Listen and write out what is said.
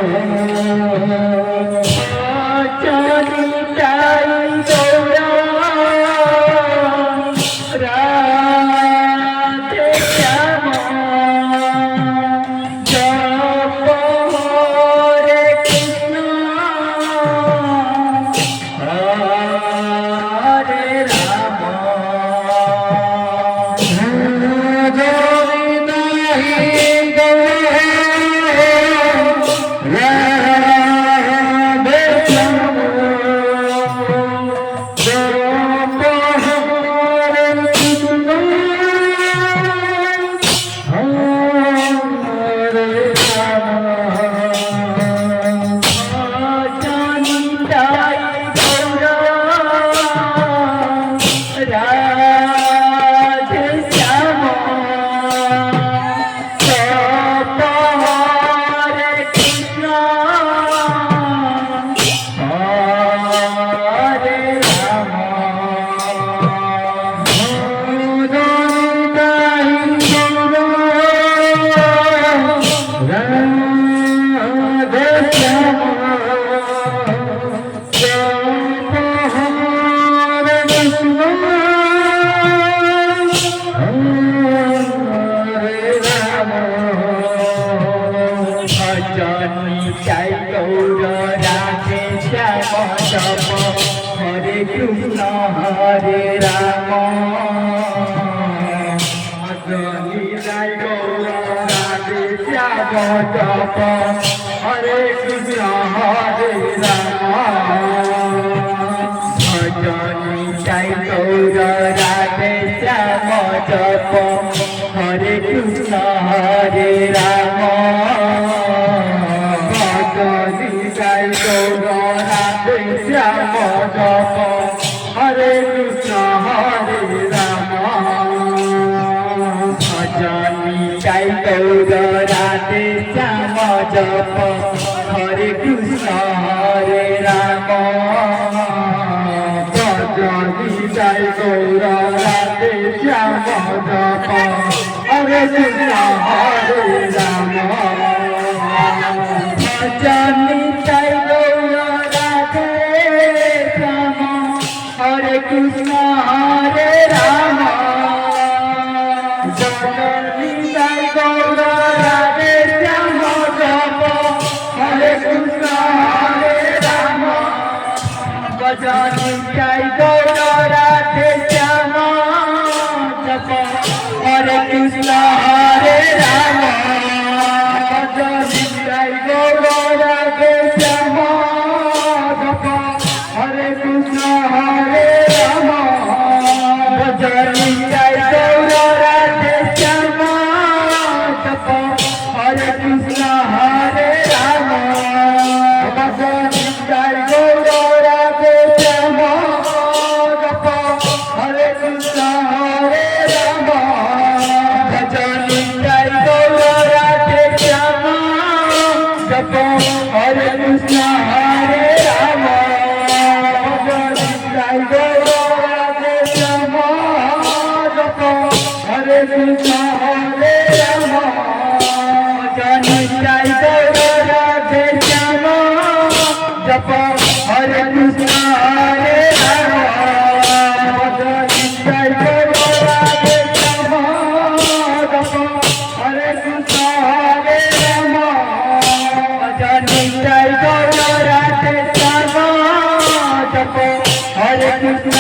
हरे कृष्ण हरे राम जय गौर राधे श्याम जप हरे कृष्ण हरे राम जय गौर राधे श्याम जप हरे कृष्ण हरे राम जय गौर राधे श्याम जप हरे कृष्ण हरे राम जय गौर राधे श्याम जप हरे कृष्ण हरे राम जय गौर राधे श्याम जप हरे कृष्ण हरे राम जय गौर राधे श्याम हरे कृष्ण हरे राम जय गौर राधे श्याम जप हरे कृष्ण हरे राम जय गौर राधे श्याम जप हरे कृष्ण हरे राम जय गौर राधे श्याम जप हरे कृष्ण हरे राम जय गौर राधे श्याम जप हरे कृष्ण हरे राम जय गौर राधे श्याम जप हरे कृष्ण हरे राम जय गौर राधे श्याम जप हरे कृष्ण हरे राम जय गौर राधे श्याम जप हरे कृष्ण हरे राम जय गौर राधे श्याम जप हरे कृष्ण हरे राम जय गौर राधे श्याम जप हरे कृष्ण हरे राम जय गौर राधे श्याम जप हरे कृष्ण